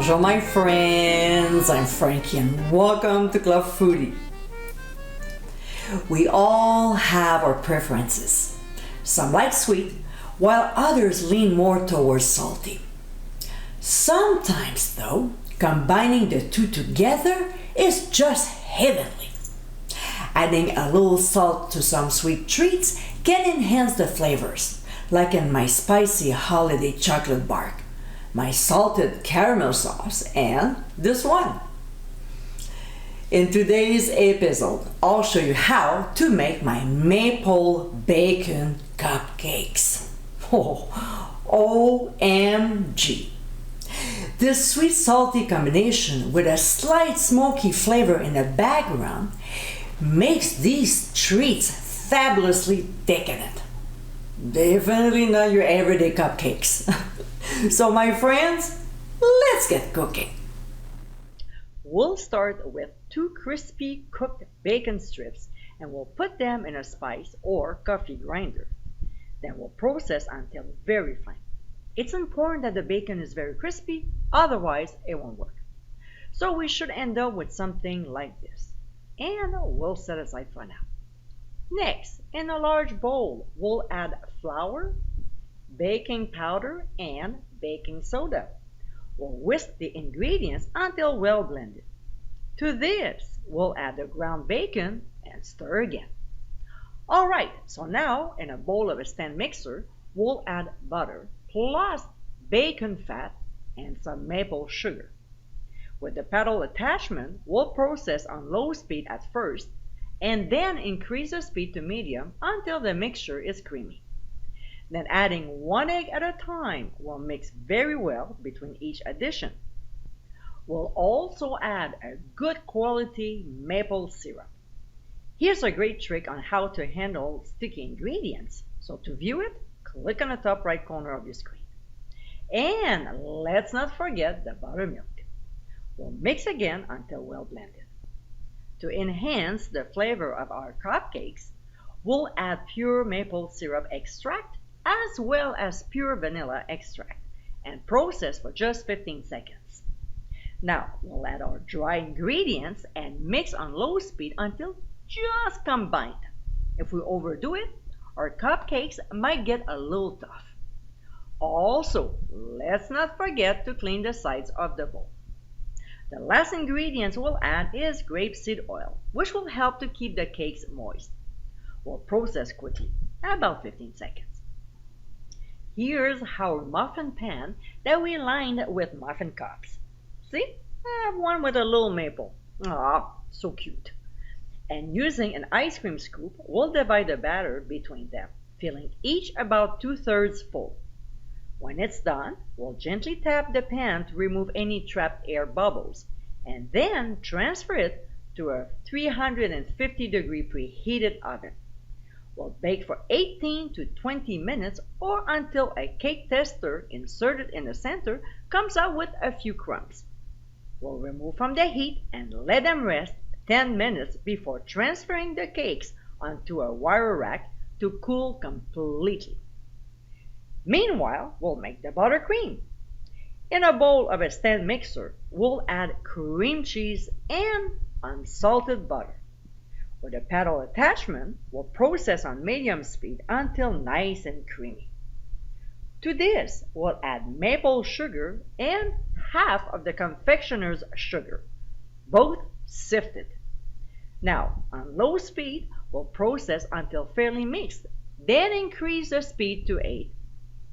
Bonjour my friends, I'm Frankie and welcome to Club Foodie. We all have our preferences. Some like sweet, while others lean more towards salty. Sometimes though, combining the two together is just heavenly. Adding a little salt to some sweet treats can enhance the flavors, like in my spicy holiday chocolate bar, my salted caramel sauce, and this one. In today's episode, I'll show you how to make my Maple Bacon Cupcakes. Oh, OMG! This sweet-salty combination with a slight smoky flavor in the background makes these treats fabulously decadent. Definitely not your everyday cupcakes. So my friends, let's get cooking. We'll start with 2 crispy cooked bacon strips and we'll put them in a spice or coffee grinder. Then we'll process until very fine. It's important that the bacon is very crispy, otherwise it won't work. So we should end up with something like this. And we'll set aside for now. Next, in a large bowl, we'll add flour, baking powder, and baking soda. We'll whisk the ingredients until well blended. To this, we'll add the ground bacon and stir again. Alright, so now in a bowl of a stand mixer, we'll add butter plus bacon fat and some maple sugar. With the paddle attachment, we'll process on low speed at first and then increase the speed to medium until the mixture is creamy. Then adding 1 egg at a time will mix very well between each addition. We'll also add a good quality maple syrup. Here's a great trick on how to handle sticky ingredients. So to view it, click on the top right corner of your screen. And let's not forget the buttermilk. We'll mix again until well blended. To enhance the flavor of our cupcakes, we'll add pure maple syrup extract as well as pure vanilla extract and process for just 15 seconds. Now we'll add our dry ingredients and mix on low speed until just combined. If we overdo it, our cupcakes might get a little tough. Also, let's not forget to clean the sides of the bowl. The last ingredient we'll add is grapeseed oil, which will help to keep the cakes moist. We'll process quickly, about 15 seconds. Here's our muffin pan that we lined with muffin cups. See? I have one with a little maple. Ah, so cute. And using an ice cream scoop, we'll divide the batter between them, filling each about 2/3 full. When it's done, we'll gently tap the pan to remove any trapped air bubbles, and then transfer it to a 350-degree preheated oven. We'll bake for 18 to 20 minutes or until a cake tester inserted in the center comes out with a few crumbs. We'll remove from the heat and let them rest 10 minutes before transferring the cakes onto a wire rack to cool completely. Meanwhile, we'll make the buttercream. In a bowl of a stand mixer, we'll add cream cheese and unsalted butter. With a paddle attachment, we'll process on medium speed until nice and creamy. To this, we'll add maple sugar and half of the confectioner's sugar, both sifted. Now, on low speed, we'll process until fairly mixed, then increase the speed to 8.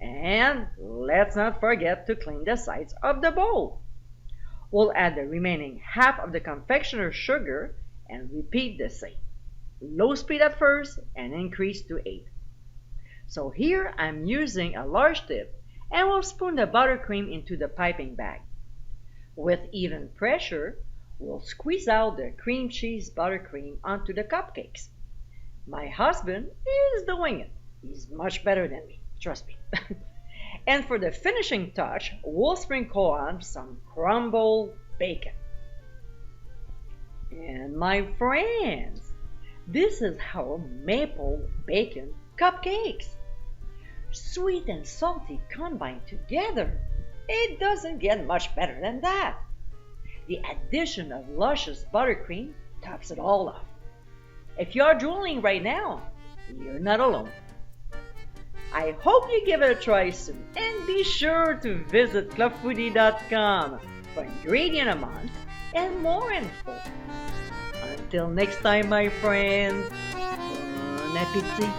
And let's not forget to clean the sides of the bowl. We'll add the remaining half of the confectioner's sugar and repeat the same. Low speed at first and increase to 8. So here I'm using a large tip and we'll spoon the buttercream into the piping bag. With even pressure, we'll squeeze out the cream cheese buttercream onto the cupcakes. My husband is doing it. He's much better than me, trust me. And for the finishing touch, we'll sprinkle on some crumbled bacon. And my friends, this is our Maple Bacon Cupcakes. Sweet and salty combined together. It doesn't get much better than that. The addition of luscious buttercream tops it all off. If you're drooling right now, you're not alone. I hope you give it a try soon, and be sure to visit clubfoodie.com for ingredient amounts and more info. Until next time, my friends, bon appétit!